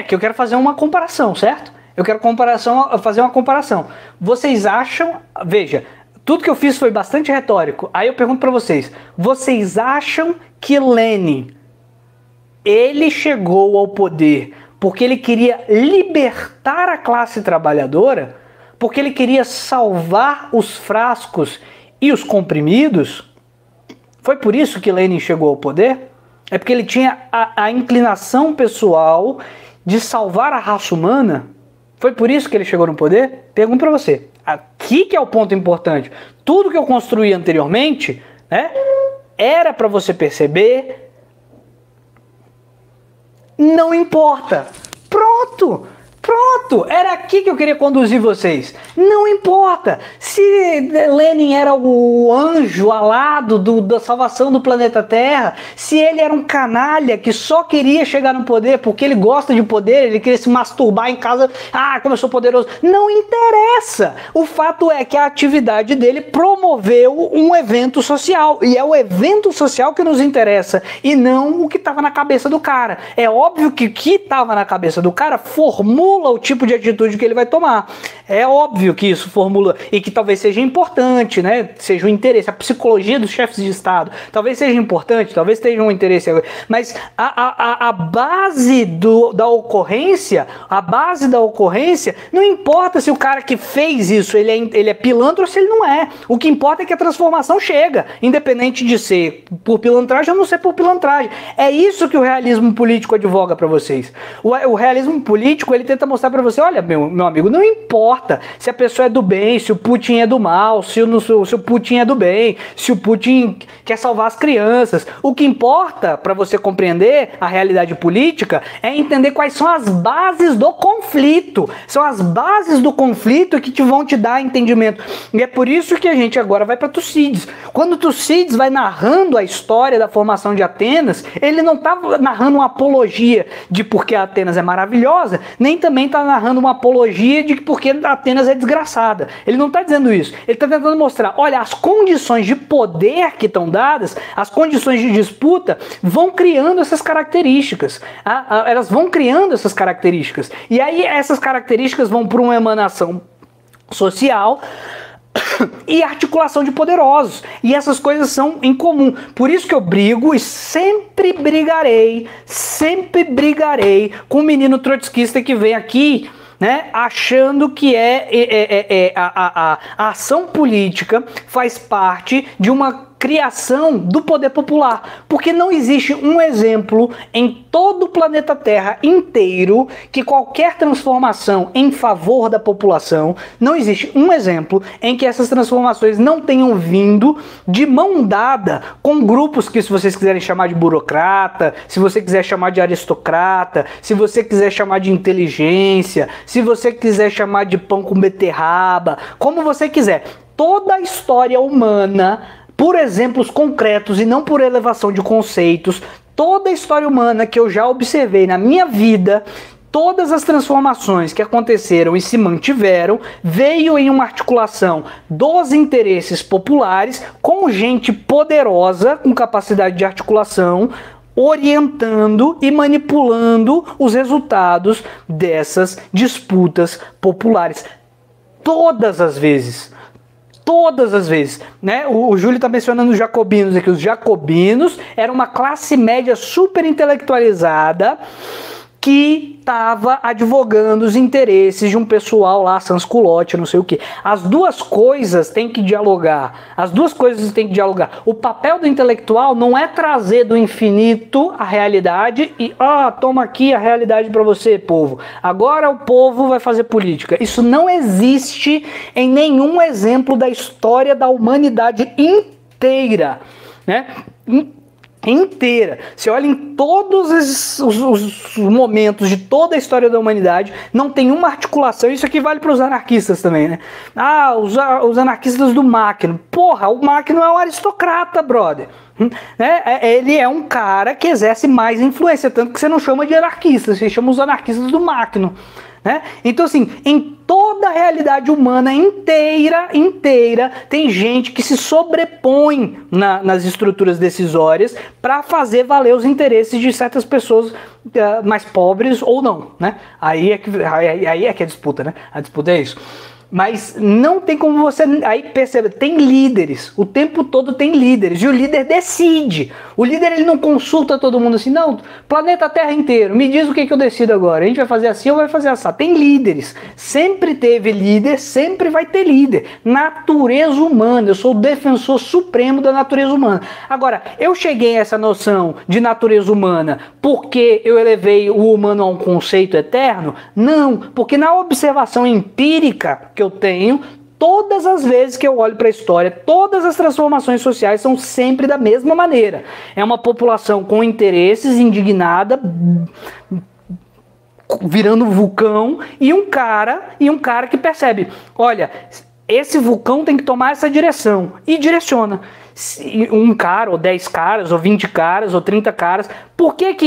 que eu quero fazer uma comparação, certo? Eu quero fazer uma comparação. Vocês acham, veja, tudo que eu fiz foi bastante retórico. Aí eu pergunto para vocês, vocês acham que Lenin, ele chegou ao poder porque ele queria libertar a classe trabalhadora? Porque ele queria salvar os frascos e os comprimidos? Foi por isso que Lenin chegou ao poder? É porque ele tinha a inclinação pessoal de salvar a raça humana? Foi por isso que ele chegou no poder? Pergunto para você. Aqui que é o ponto importante. Tudo que eu construí anteriormente, né, era para você perceber. Não importa. Pronto. Pronto, era aqui que eu queria conduzir vocês. Não importa se Lenin era o anjo alado da salvação do planeta Terra, se ele era um canalha que só queria chegar no poder porque ele gosta de poder, ele queria se masturbar em casa, como eu sou poderoso. Não interessa. O fato é que a atividade dele promoveu um evento social, e é o evento social que nos interessa, e não o que estava na cabeça do cara. É óbvio que o que estava na cabeça do cara formula o tipo de atitude que ele vai tomar. É óbvio que isso formula, e que talvez seja importante, né? Seja o interesse, a psicologia dos chefes de Estado, talvez seja importante, talvez tenha um interesse, mas a base da ocorrência, não importa se o cara que fez isso, ele é pilantra ou se ele não é. O que importa é que a transformação chega, independente de ser por pilantragem ou não ser por pilantragem. É isso que o realismo político advoga para vocês. O realismo político, ele tenta mostrar para você, olha, meu amigo, não importa se a pessoa é do bem, se o Putin é do mal, se o Putin é do bem, se o Putin quer salvar as crianças. O que importa para você compreender a realidade política é entender quais são as bases do conflito. São as bases do conflito que vão te dar entendimento. E é por isso que a gente agora vai para Tucídides. Quando Tucídides vai narrando a história da formação de Atenas, ele não está narrando uma apologia de porque a Atenas é maravilhosa, nem também está narrando uma apologia de porque Atenas é desgraçada. Ele não está dizendo isso. Ele está tentando mostrar, olha, as condições de poder que estão dadas, as condições de disputa, vão criando essas características. Elas vão criando essas características. E aí essas características vão para uma emanação social e articulação de poderosos. E essas coisas são em comum. Por isso que eu brigo e sempre brigarei com o menino trotskista que vem aqui, né, achando que a ação política faz parte de uma criação do poder popular, porque não existe um exemplo em todo o planeta Terra inteiro que qualquer transformação em favor da população, não existe um exemplo em que essas transformações não tenham vindo de mão dada com grupos que, se vocês quiserem chamar de burocrata, se você quiser chamar de aristocrata, se você quiser chamar de inteligência, se você quiser chamar de pão com beterraba, como você quiser, toda a história humana, por exemplos concretos e não por elevação de conceitos, toda a história humana que eu já observei na minha vida, todas as transformações que aconteceram e se mantiveram, veio em uma articulação dos interesses populares com gente poderosa, com capacidade de articulação, orientando e manipulando os resultados dessas disputas populares. Todas as vezes, né? O Júlio está mencionando os jacobinos aqui. Os jacobinos eram uma classe média super intelectualizada que estava advogando os interesses de um pessoal lá, sans-culotte, não sei o que. As duas coisas têm que dialogar. O papel do intelectual não é trazer do infinito a realidade e, toma aqui a realidade para você, povo. Agora o povo vai fazer política. Isso não existe em nenhum exemplo da história da humanidade inteira, né? Inteira. Você olha em todos os momentos de toda a história da humanidade, não tem uma articulação. Isso aqui vale para os anarquistas também, né? Os anarquistas do Máquino. Porra, o Máquino é um aristocrata, brother. Né? Ele é um cara que exerce mais influência, tanto que você não chama de anarquistas, você chama os anarquistas do Máquino. Né? Então, assim, em toda toda a realidade humana inteira, tem gente que se sobrepõe nas estruturas decisórias para fazer valer os interesses de certas pessoas mais pobres ou não, né? Aí é que é a disputa, né? A disputa é isso. Mas não tem como você... Aí perceba, tem líderes, o tempo todo tem líderes, e o líder decide. O líder, ele não consulta todo mundo assim, não, planeta Terra inteiro, me diz o que eu decido agora, a gente vai fazer assim ou vai fazer assim. Tem líderes, sempre teve líder, sempre vai ter líder. Natureza humana, eu sou o defensor supremo da natureza humana. Agora, eu cheguei a essa noção de natureza humana porque eu elevei o humano a um conceito eterno? Não, porque na observação empírica que eu tenho, todas as vezes que eu olho para a história, todas as transformações sociais são sempre da mesma maneira. É uma população com interesses, indignada, virando vulcão, e um cara que percebe, olha, esse vulcão tem que tomar essa direção, e direciona. Um cara, ou 10 caras, ou 20 caras, ou 30 caras. Por que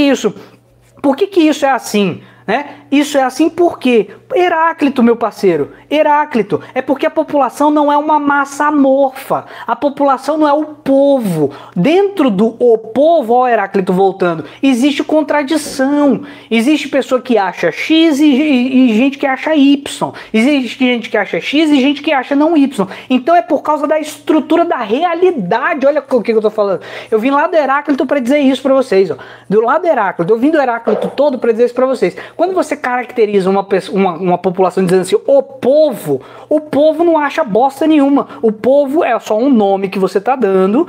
isso é assim? Né? Isso é assim porque Heráclito, meu parceiro, Heráclito, é porque a população não é uma massa amorfa, a população não é o povo. Dentro do o povo, ó, Heráclito voltando, existe contradição, existe pessoa que acha X e gente que acha Y, existe gente que acha X e gente que acha não Y. Então é por causa da estrutura da realidade. Olha o que eu tô falando. Eu vim lá do Heráclito para dizer isso para vocês, ó. Do lado do Heráclito, eu vim do Heráclito todo para dizer isso para vocês. Quando você caracteriza uma população dizendo assim, o povo não acha bosta nenhuma. O povo é só um nome que você está dando,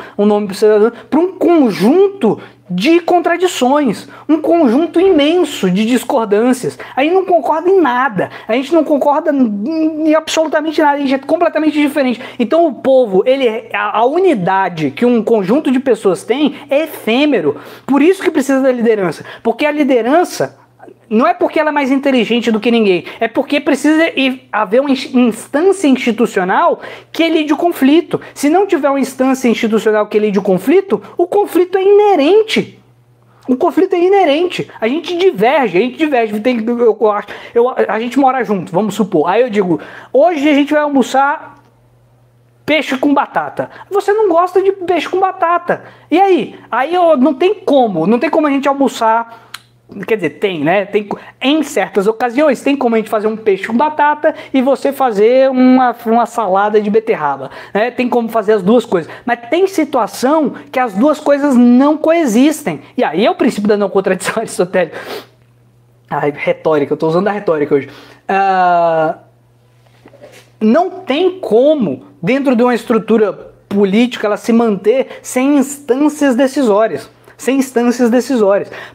para um conjunto de contradições, um conjunto imenso de discordâncias. A gente não concorda em nada, a gente não concorda em absolutamente nada, a gente é completamente diferente. Então o povo, a unidade que um conjunto de pessoas tem é efêmero. Por isso que precisa da liderança, porque a liderança não é porque ela é mais inteligente do que ninguém, é porque precisa haver uma instância institucional que lide o conflito. Se não tiver uma instância institucional que lide o conflito é inerente. O conflito é inerente. A gente diverge. A gente mora junto, vamos supor. Aí eu digo, hoje a gente vai almoçar peixe com batata. Você não gosta de peixe com batata. E aí? Não tem como a gente almoçar. Quer dizer, tem, né? Em certas ocasiões, tem como a gente fazer um peixe com batata e você fazer uma salada de beterraba, né? Tem como fazer as duas coisas. Mas tem situação que as duas coisas não coexistem. E aí é o princípio da não contradição aristotélica. Retórica, eu estou usando a retórica hoje. Não tem como, dentro de uma estrutura política, ela se manter sem instâncias decisórias.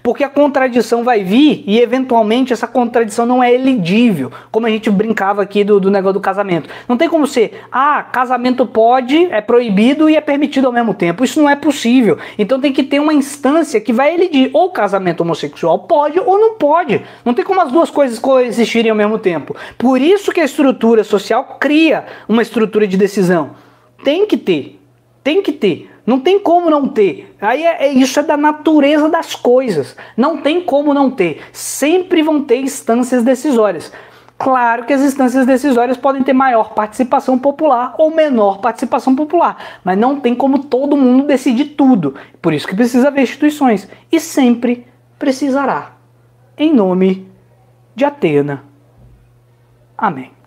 Porque a contradição vai vir e eventualmente essa contradição não é elegível, como a gente brincava aqui do negócio do casamento. Não tem como ser, casamento pode, é proibido e é permitido ao mesmo tempo. Isso não é possível. Então tem que ter uma instância que vai eleger ou casamento homossexual pode ou não pode. Não tem como as duas coisas coexistirem ao mesmo tempo. Por isso que a estrutura social cria uma estrutura de decisão. Tem que ter. Não tem como não ter. Isso é da natureza das coisas. Não tem como não ter. Sempre vão ter instâncias decisórias. Claro que as instâncias decisórias podem ter maior participação popular ou menor participação popular. Mas não tem como todo mundo decidir tudo. Por isso que precisa haver instituições. E sempre precisará. Em nome de Atena. Amém.